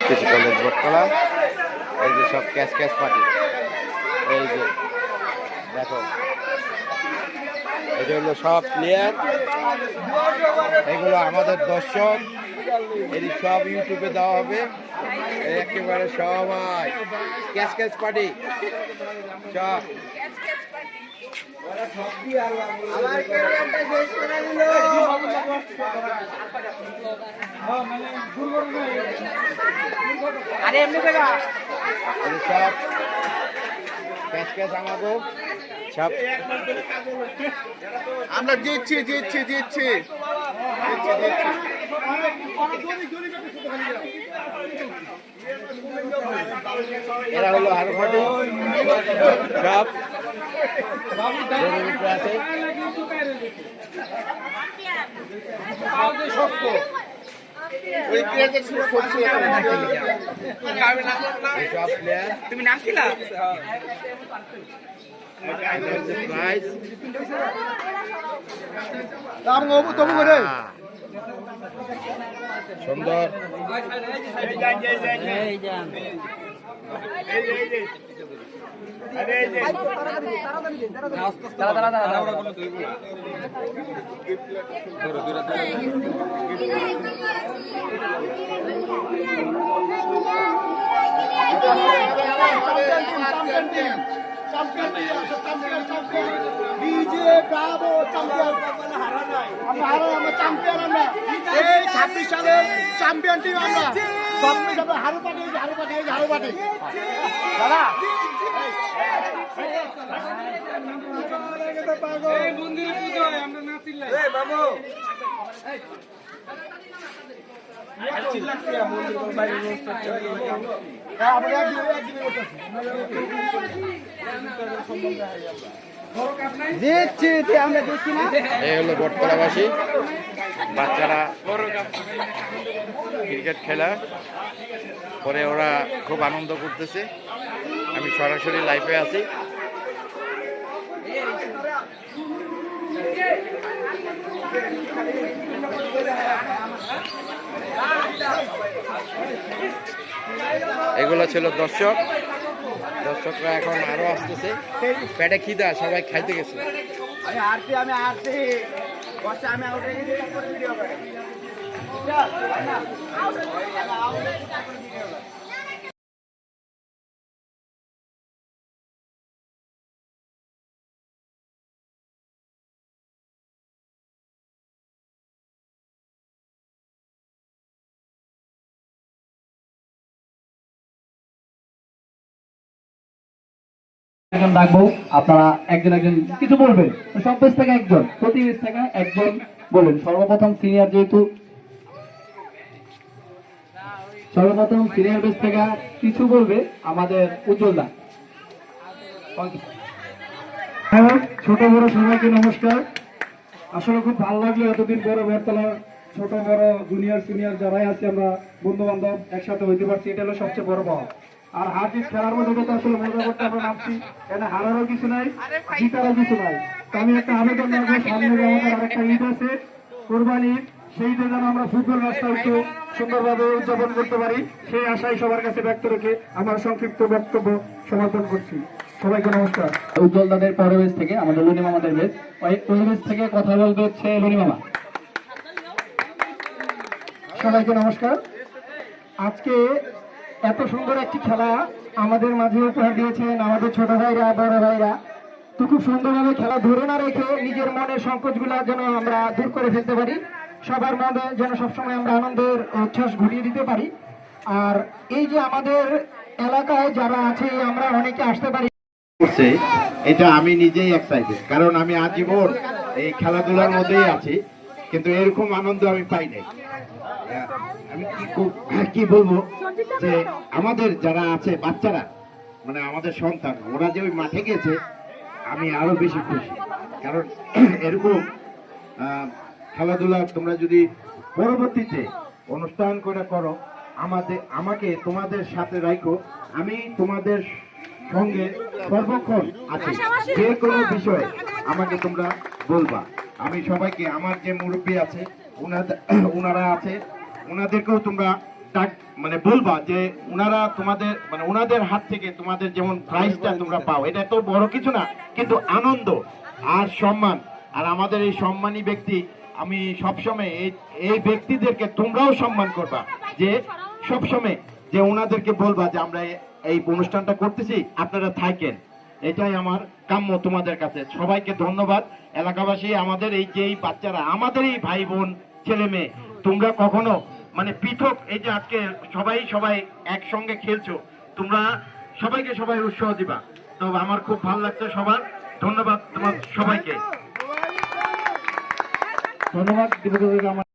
সংস্কৃতি কলেজ বটতলা। এই যে সব ক্যাশ ক্যাশ পার্টি, এই যে দেখো এটা হলো সব প্লেয়ার, এগুলো আমাদের দর্শক, এটি সব ইউটিউবে দেওয়া হবে। একেবারে সবাই ক্যাশ ক্যাশ পার্টি সব। সব ক্যাশ ক্যাশ আমাদের সব আমরা দিচ্ছি দিচ্ছি দিচ্ছি এরা হলো আরো পার্টি সব আছে। তুমি নামছিলা সুন্দর সালের চ্যাম্পিয়ন টিম আমরা হারু পাটি হারু পাটি দাদা মন্দিরে পুজো হয়, আমরা না চিল্লাই বাবু এই হলো বটতলাবাসী বাচ্চারা ক্রিকেট খেলা পরে ওরা খুব আনন্দ করতেছে। আমি সরাসরি লাইভে আছি। এগুলো ছিল দর্শকরা এখন আরো আসতেছে। পেটে খিদা, সবাই খাইতে গেছে। একজন ডাকবো, আপনারা একজন একজন কিছু বলবেন। সব বেস থেকে একজন, প্রতি বেস থেকে একজন বলবেন। সর্বপ্রথম সিনিয়র বেস থেকে কিছু বলবে আমাদের উজ্জ্বলদা। ছোট বড় সবাইকে নমস্কার। আসলে খুব ভালো লাগলো এতদিন পরে বটতলার ছোট বড় জুনিয়র সিনিয়র যারাই আছে আমরা বন্ধু বান্ধব একসাথে হইতে পারছি, এটা হলো সবচেয়ে বড় পাওয়া। আর হার জিত খেলার মধ্যে তো আসলে মজা করতে আমরা নামছি, এখানে হারারও কিছু নাই, জিতারও কিছু নাই। তো আমি একটা আবেদন রাখবো, সামনে আমাদের আরেকটা ঈদ আছে, কোরবানি ঈদ, সেই ঈদে যেন আমরা ফুটবল ম্যাচটা একটু সুন্দরভাবে উদযাপন করতে পারি, সেই আশাই সবার কাছে ব্যক্ত রেখে আমার সংক্ষিপ্ত বক্তব্য সমর্পণ করছি। সবাইকে নমস্কার। উজ্জ্বল দাদের পরের বেস থেকে আমাদের লুনি মামাদের বেস, ওই বেস থেকে কথা বলবে হচ্ছে লুনি মামা। সবাইকে নমস্কার। আজকে এত সুন্দর একটি খেলা আমাদের মাঝে উপহার দিয়েছেন আমাদের ছোট ভাইরা বড় ভাইরা। তো খুব সুন্দরভাবে খেলা ধরে না রেখে নিজের মনের সংকোচগুলো যেন আমরা দূর করে ফেলতে পারি, সবার মনে যেন সবসময় আমরা আনন্দের উচ্ছ্বাস ঘুরিয়ে দিতে পারি। আর এই যে আমাদের এলাকায় যারা আছে আমরা অনেকে আসতে পারি, এটা আমি নিজেই এক্সাইটেড, কারণ আমি আজীবন এই খেলাধুলার মধ্যেই আছি, কিন্তু এরকম আনন্দ আমি পাই নাই। আমি কি বলবো যে আমাদের যারা আছে বাচ্চারা, মানে আমাদের সন্তান, ওরা যে ওই মাঠে গেছে, আমি আরো বেশি খুশি। কারণ এরকম খেলাধুলা তোমরা যদি পরবর্তীতে অনুষ্ঠান করে করো, আমাকে তোমাদের সাথে রাখো, আমি তোমাদের সঙ্গে সর্বক্ষণ আছি। যে কোনো বিষয়ে আমাকে তোমরা বলবা। আমি সবাইকে, আমার যে মুরব্বী আছে ওনারা আছে, ওনাদেরকেও তোমরা মানে বলবা যে ওনারা তোমাদের মানে ওনাদের হাত থেকে তোমাদের যেমন প্রাইজটা তোমরা পাও, এটা তো বড় কিছু না, কিন্তু আনন্দ আর সম্মান। আর আমাদের এই সম্মানী ব্যক্তি, আমি সবসময় এই ব্যক্তিদেরকে তোমরাও সম্মান করবা, যে সবসময় যে ওনাদেরকে বলবা যে আমরা এই অনুষ্ঠানটা করতেছি, আপনারা থাকেন। এটাই আমার কাম্য তোমাদের কাছে। সবাইকে ধন্যবাদ। এলাকাবাসী, আমাদের এই যে এই বাচ্চারা, আমাদের এই ভাই বোন ছেলে মেয়ে, তোমরা কখনো মানে পৃথক, এই যে আজকে সবাই একসঙ্গে খেলছো, তোমরা সবাইকে সবাই উৎসাহ দিবা। তো আমার খুব ভালো লাগছে। সবার ধন্যবাদ তোমার সবাইকে। ধন্যবাদ।